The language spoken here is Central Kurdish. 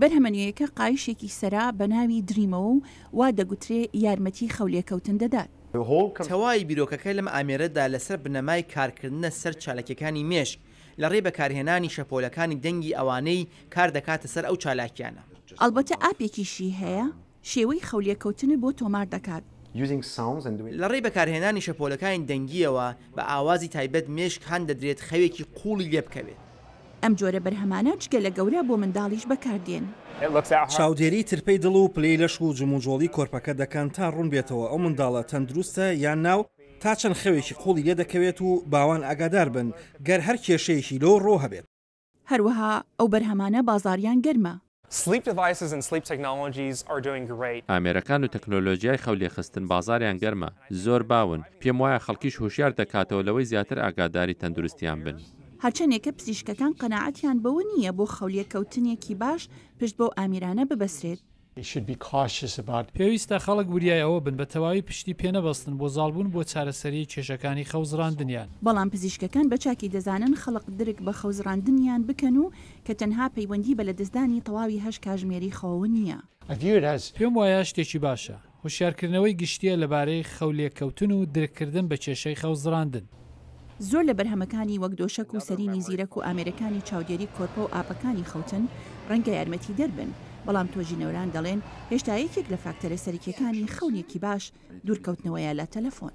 بەرهەمەنوێیەکە قایشێکی سەرا بە ناوی دریمەوە و وا دەگوترێ یارمەتی خەولێکەوتن دەدات. تەواوی بیرۆکەکە لەم ئامێرەدا لەسەر بنەمای کارکردنە سەر چالاکیەکانی مێشک لەڕێ بەکارهێنانی شەپۆلەکانی دەنگی ئەوانەی کار دەکاتە سەر ئەو چالاکیانە. ئەلبەتە ئاپێکیشی هەیە شێوەی خەولێکەوتن بۆ تۆمار دەکات. لەڕێ بەکارهێنانی شەپۆلەکانی دەنگیەوە بە ئاوازی تایبەت مێشک هەن دەدرێت خەوێکی قوڵی لێ بکەوێت. ئەم جۆرە بەرهەمانە جگە لە گەورە بۆ منداڵیش بەکاردێن. چاودێری ترپەی دڵ و پلەی لەش و جموجۆڵی کۆرپەکە دەکەن تا ڕوون بێتەوە ئەو منداڵە تەندروستە یان ناو تا چەند خەوێکی قوڵی لێ دەکەوێت و باوان ئاگادار بن گەر هەر کێشەیەکی لۆ ڕۆ هەبێت. هەروەها ئەو بەرهەمانە بازاریان گەرمە. ئامێرەکان و تەکنۆلۆژیای خەولێخستن بازاریان گەرمە زۆر باون پێم وایە خەڵکیش هوشیار دەکاتەوە لەوەی زیاتر ئاگاداری تەندروستیان بن. هەرچەندێکە پزیشکەکان قەناعەتیان بەوە نییە بۆ خەولێکەوتنێکی باش پشت بۆ ئامیرانە ببەسرێت. پێویستە خەڵک وریایەوە بن بە تەواوی پشتی پێنەبەستن بۆ زاڵبوون بۆ چارەسەری کێشەکانی خەوزڕاندنیان. بەڵام پزیشکەکان بە چاکی دەزانن خەڵک درک بە خەوزڕاندنیان بکەن و کە تەنها پەیوەندی بە لە دەستدانی تەواوی هەش کاژمێری خەوە نییە. پێم وایە شتێکی باشە هوشیارکردنەوەی گشتیە لەبارەی خەولێکەوتن و درککردن بە کێشەی خەوزڕاندن. زۆر لە بەرهەمەکانی وەک دۆشک و سەرینی زیرەک و ئامێرەکانی چاودێری کۆرپە و ئاپەکانی خەوتن ڕەنگە یارمەتی دەربن، بەڵام تۆژینەوەران دەڵێن هێشتا یەکێک لە فاکتەرە سەرەکیەکانی خەونێکی باش دوورکەوتنەوەیە لە تەلەفۆن.